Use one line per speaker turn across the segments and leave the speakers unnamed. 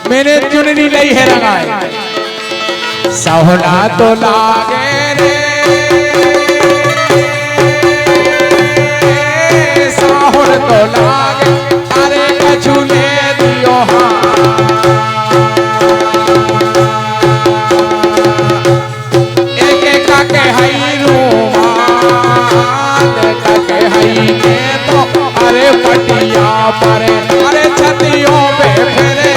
मैंने चुनरी लई है रंगाए सावना तो लागे रे सावन तो लागे अरे कछु ले दियो हाँ एक एक के हई रूमाल के हई ने तो अरे पटिया पर अरे छतियों पे फिरे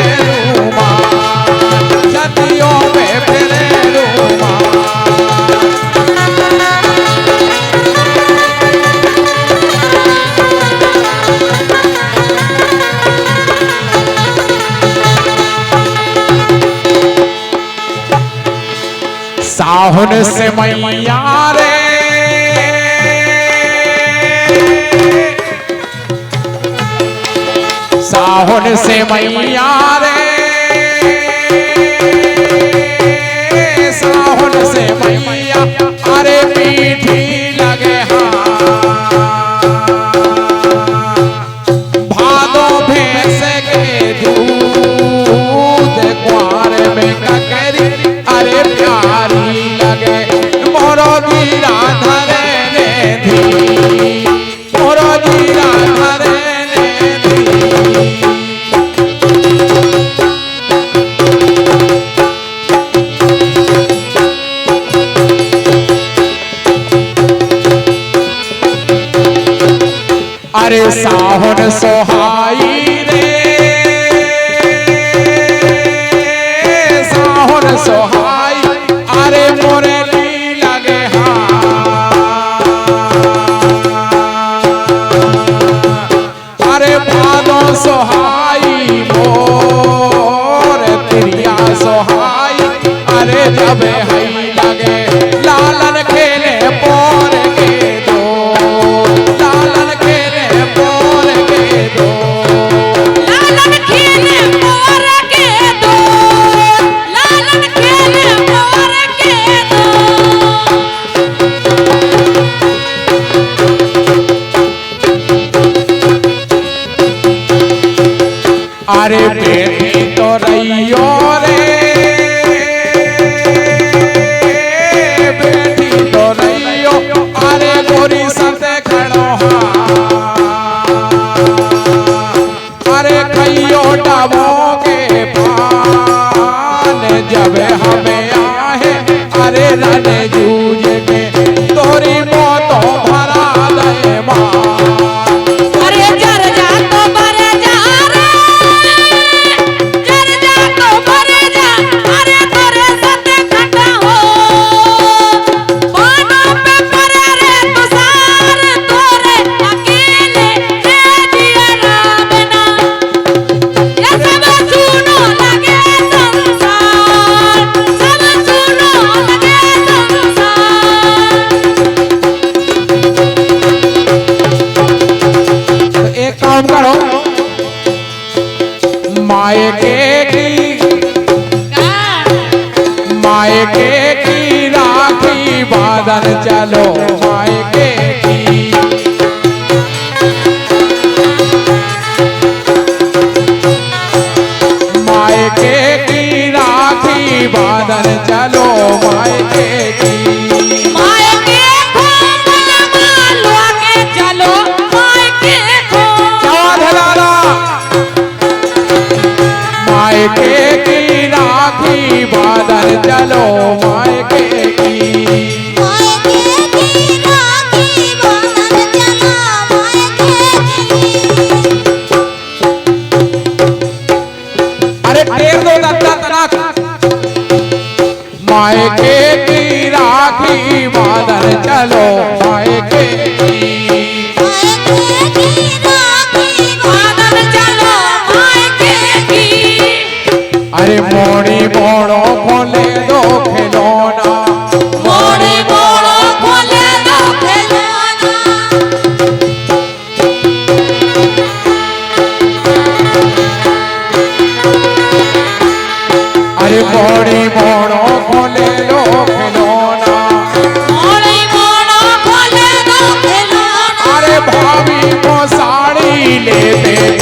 छतियों पे फिरे साहुन से मैया रे साहुन से मैया रे साहुन से मैया अरे मीठी लगे हाँ भादो भैंस के दूध कुआर में ककरी अरे प्यारी लगे मोरो जीरा धरे ने धी मोरो जीरा धरे ने धी अरे साहुन सोहाई रे साहुन सोहाई अरे मोरली लगे हाँ अरे भादो सोहाई मोर तिरिया सोहाई अरे जब हई लगे लालन खेले पोर के दो लालन खेले पोर के दो
लालन खेले पोर के दो लालन खेले पोर के दो
अरे बेटी तो रहियो रे बेटी तो रहियो अरे गोरी सते खड़ो हाँ अरे खइयो डबो के पान जब हमें आहे अरे रन जूझ के तोरी मोतो भरा दे माँ
अरे जर जा तो बरे जा रे जर जा तो बरे जा अरे तोरे सते खटा हो बानों पे परे रे तुषार तोरे अकेले रे दिया रामना ये सब सुनो लगे संसार सब सुनो लगे संसार
तो एक काम करो मायके की राखी बांधन चलो मायके की मायके की राखी बांधन चलो मायके की
मायके को मालो के चलो मायके को
धलाला मायके की राखी बांधन चलो मायके की
मायके की राखी बांधन चलो मायके की
अरे टेर दो दत्ता तनाक मायके की राखी बांधन चलो मायके की
मायके की राखी बांधन चलो मायके की
अरे मोड़ी मोड़ो खोले दो खिलौना
मोड़ी मोड़ो खोले दो खिलौना
अरे मोड़ी मोड़ो खोले दो खिलौना
मोड़ी मोड़ो खोले दो खिलौना
अरे भाभी को साड़ी ले તે